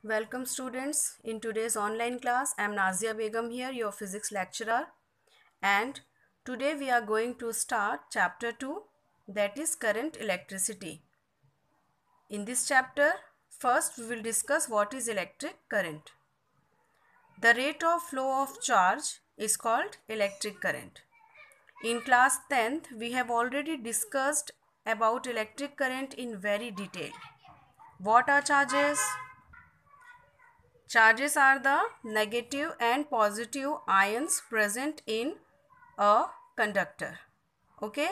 Welcome students. In today's online class, I am Nazia Begum here, your physics lecturer. And today we are going to start chapter 2, that is current electricity. In this chapter, first we will discuss what is electric current. The rate of flow of charge is called electric current. In class 10th, we have already discussed about electric current in very detail. What are charges? Charges are the negative and positive ions present in a conductor. Okay?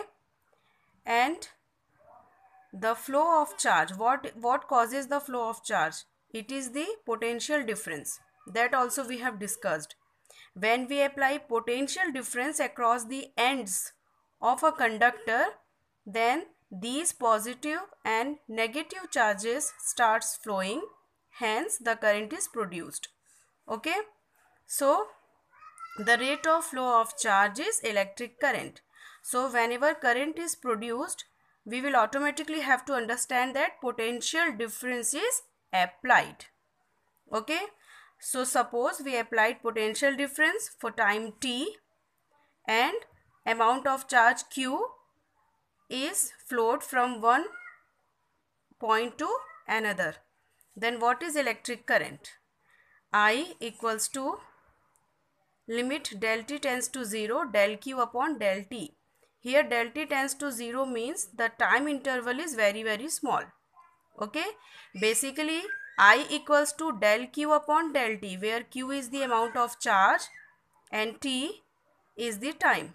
And the flow of charge. What causes the flow of charge? It is the potential difference. That also we have discussed. When we apply potential difference across the ends of a conductor, then these positive and negative charges starts flowing, hence the current is produced. Okay, so the rate of flow of charge is electric current. So whenever current is produced, we will automatically have to understand that potential difference is applied. Okay, so suppose we applied potential difference for time t and amount of charge q is flowed from one point to another. Then what is electric current? I equals to limit del t tends to 0 del q upon del t. Here del t tends to 0 means the time interval is very small. Okay, basically I equals to del q upon del t, where q is the amount of charge and t is the time.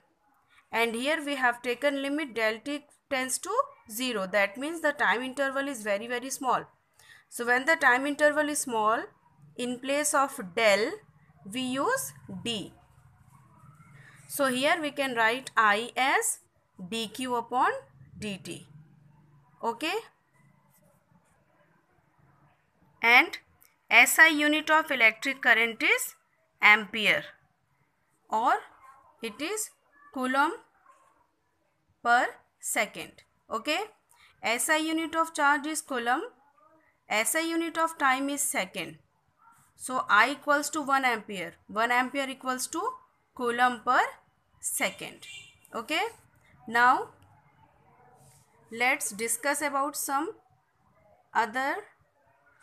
And here we have taken limit del t tends to 0. That means the time interval is very small. So when the time interval is small, in place of del we use d. So here we can write I as dq upon dt. Okay. And SI unit of electric current is ampere, or it is coulomb per second. Okay. SI unit of charge is coulomb. SI unit of time is second. So I equals to 1 ampere. 1 ampere equals to coulomb per second. Okay. Now let's discuss about some other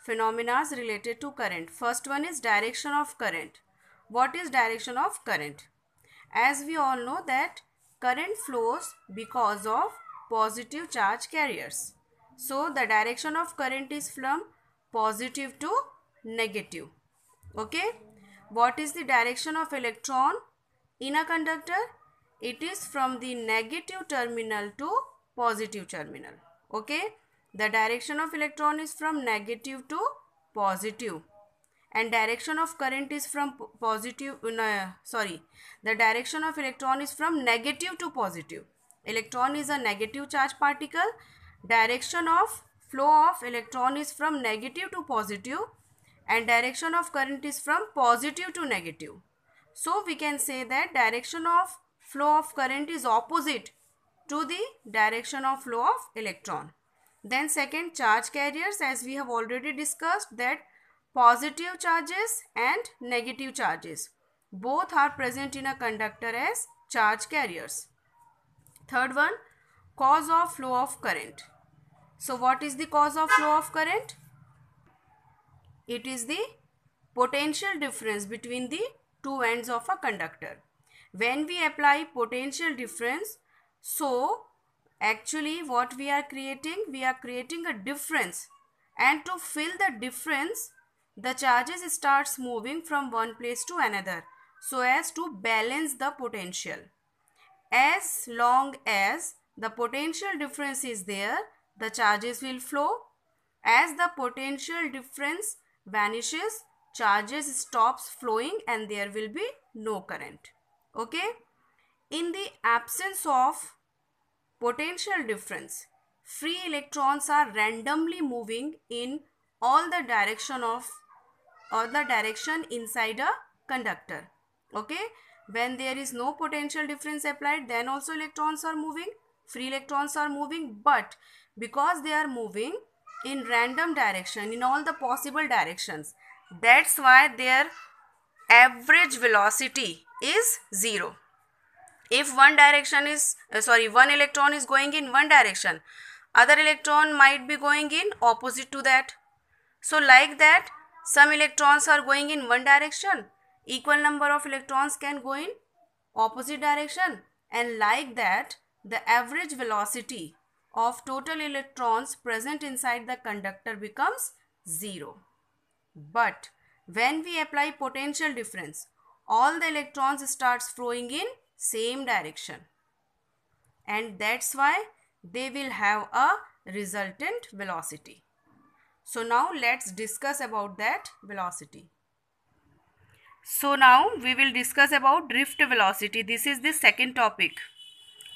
phenomena related to current. First one is direction of current. What is direction of current? As we all know that current flows because of positive charge carriers. So the direction of current is from positive to negative. Okay. What is the direction of electron in a conductor? It is from the negative terminal to positive terminal. Okay. The direction of electron is from negative to positive. And direction of current is from the direction of electron is from negative to positive. Electron is a negative charge particle. Direction of flow of electron is from negative to positive, and direction of current is from positive to negative. So we can say that direction of flow of current is opposite to the direction of flow of electron. Then second, charge carriers, as we have already discussed that positive charges and negative charges both are present in a conductor as charge carriers. Third one, cause of flow of current. So what is the cause of flow of current? It is the potential difference between the two ends of a conductor. When we apply potential difference, so actually what we are creating a difference, and to fill the difference the charges starts moving from one place to another so as to balance the potential. As long as the potential difference is there, the charges will flow. As the potential difference vanishes, charges stops flowing and there will be no current. Okay. In the absence of potential difference, free electrons are randomly moving in all the direction inside a conductor. Okay. When there is no potential difference applied, then also electrons are moving, free electrons are moving, but because they are moving, in random direction in all the possible directions. That's why their average velocity is 0. If one electron is going in one direction, other electron might be going in opposite to that. So like that, some electrons are going in one direction, equal number of electrons can go in opposite direction, and like that the average velocity of total electrons present inside the conductor becomes 0. But when we apply potential difference, all the electrons starts flowing in same direction, and that's why they will have a resultant velocity. So now let's discuss about that velocity. So now we will discuss about drift velocity. This is the second topic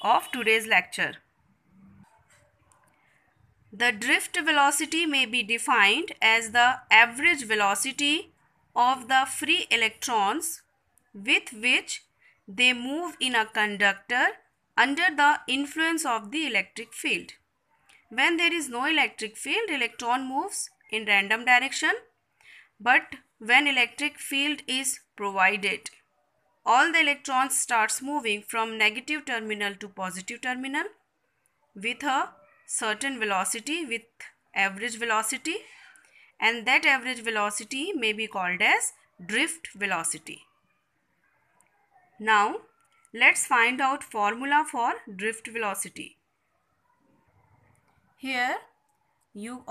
of today's lecture. The drift velocity may be defined as the average velocity of the free electrons with which they move in a conductor under the influence of the electric field. When there is no electric field, electron moves in random direction, but when electric field is provided, all the electrons starts moving from negative terminal to positive terminal with a certain velocity, with average velocity, and that average velocity may be called as drift velocity. Now let's find out formula for drift velocity. Here you